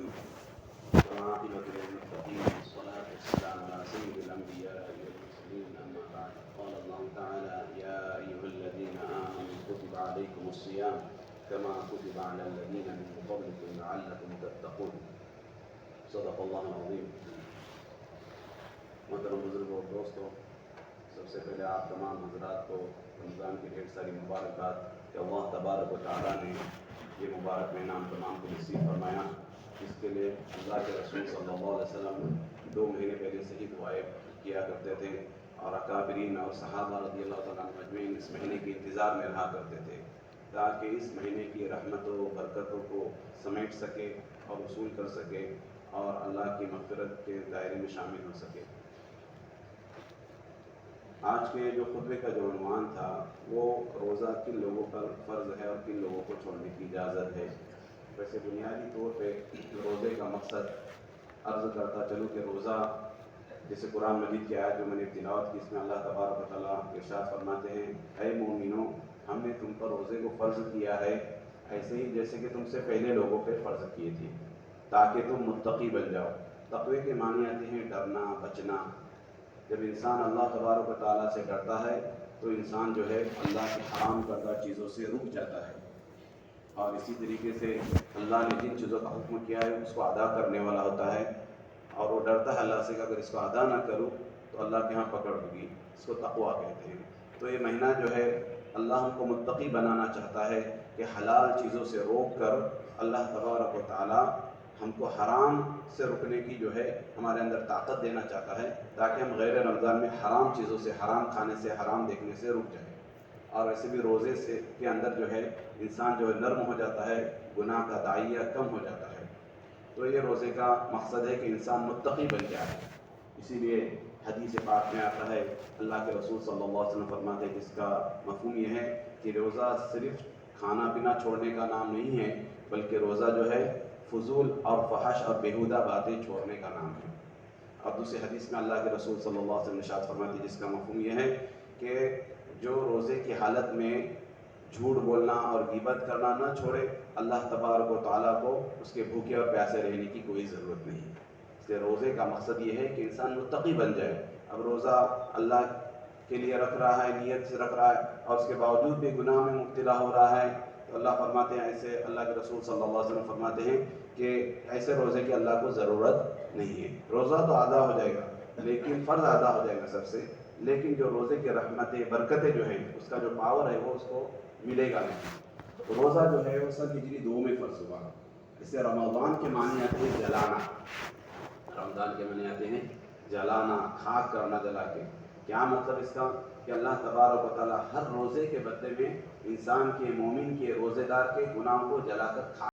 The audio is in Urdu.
والعاقبة للمتقين والصلاة والسلام على سيد الأنبياء والمرسلين أما بعد قال الله تعالى يا أيها الذين آمنوا كتب عليكم الصيام كما كتب على الذين من قبلكم لعلكم تتقون صدق الله العظيم. محترم بزرگوں اور دوستوں، سب سے پہلے آپ تمام حضرات کو رمضان کی ڈھیر ساری مبارکباد کہ اللہ تبارک و تعالیٰ نے یہ مبارک مہینہ تمام کو نصیب فرمایا، جس کے لیے اللہ کے رسول صلی اللہ علیہ وسلم 2 مہینے پہلے سے ہی دعائیں کیا کرتے تھے، اور اکابرین اور صحابہ رضی اللہ تعالیٰ عنہ مجمعین اس مہینے کے انتظار میں رہا کرتے تھے تاکہ اس مہینے کی رحمتوں و برکتوں کو سمیٹ سکے اور وصول کر سکے اور اللہ کی مغفرت کے دائرے میں شامل ہو سکے۔ آج کے جو خطبے کا جو عنوان تھا وہ روزہ کن لوگوں پر فرض ہے اور کن لوگوں کو چھوڑنے کی اجازت ہے۔ ویسے بنیادی طور پہ روزے کا مقصد عرض کرتا چلوں کہ روزہ جیسے قرآن مجید کی آیت جو میں نے تلاوت کی، اس میں اللہ تبارک و تعالیٰ ارشاد فرماتے ہیں اے مومنو، ہم نے تم پر روزے کو فرض کیا ہے ایسے ہی جیسے کہ تم سے پہلے لوگوں پہ فرض کیے تھے تاکہ تم متقی بن جاؤ۔ تقوی کے معنی آتے ہیں ڈرنا، بچنا۔ جب انسان اللہ تبارک و تعالیٰ سے ڈرتا ہے تو انسان جو ہے اللہ کی حرام کردہ چیزوں سے رک جاتا ہے، اور اسی طریقے سے اللہ نے جن چیزوں کا حکم کیا ہے اس کو ادا کرنے والا ہوتا ہے، اور وہ ڈرتا ہے اللہ سے کہ اگر اس کو ادا نہ کروں تو اللہ کے ہاں پکڑ ہوگی۔ اس کو تقویٰ کہتے ہیں۔ تو یہ مہینہ جو ہے اللہ ہم کو متقی بنانا چاہتا ہے کہ حلال چیزوں سے روک کر اللہ تبارک و تعالیٰ ہم کو حرام سے رکنے کی جو ہے ہمارے اندر طاقت دینا چاہتا ہے تاکہ ہم غیر رمضان میں حرام چیزوں سے، حرام کھانے سے، حرام دیکھنے سے رک جائیں۔ اور ایسے بھی روزے سے کے اندر جو ہے انسان جو ہے نرم ہو جاتا ہے، گناہ کا داعیہ کم ہو جاتا ہے۔ تو یہ روزے کا مقصد ہے کہ انسان متقی بن جائے۔ اسی لیے حدیث پاک میں آتا ہے، اللہ کے رسول صلی اللہ علیہ وسلم فرماتے ہیں، جس کا مفہوم یہ ہے کہ روزہ صرف کھانا پینا چھوڑنے کا نام نہیں ہے، بلکہ روزہ جو ہے فضول اور فحش اور بیہودہ باتیں چھوڑنے کا نام ہے۔ اور دوسری حدیث میں اللہ کے رسول صلی اللہ علیہ وسلم ارشاد فرماتے ہیں، جس کا مفہوم یہ ہے کہ جو روزے کی حالت میں جھوٹ بولنا اور غیبت کرنا نہ چھوڑے، اللہ تبارک و تعالیٰ کو اس کے بھوکے اور پیاسے رہنے کی کوئی ضرورت نہیں۔ اس لیے روزے کا مقصد یہ ہے کہ انسان متقی بن جائے۔ اب روزہ اللہ کے لیے رکھ رہا ہے، نیت سے رکھ رہا ہے، اور اس کے باوجود بھی گناہ میں مبتلا ہو رہا ہے، تو اللہ فرماتے ہیں، ایسے اللہ کے رسول صلی اللہ علیہ وسلم فرماتے ہیں کہ ایسے روزے کی اللہ کو ضرورت نہیں ہے۔ روزہ تو ادا ہو جائے گا، لیکن فرض ادا ہو جائے گا سب سے، لیکن جو روزے کی رحمتیں، برکتیں جو ہیں، اس کا جو پاور ہے وہ اس کو ملے گا نہیں۔ روزہ جو ہے وہ سن ہجری 2 میں فرض ہوا۔ اس سے رمضان کے معنی آتے ہیں جلانا۔ رمضان کے معنی آتے ہیں جلانا، خاک کرنا جلا کے۔ کیا مطلب اس کا؟ کہ اللہ تبارک و تعالیٰ ہر روزے کے بدلے میں انسان کے، مومن کے، روزے دار کے گناہوں کو جلا کر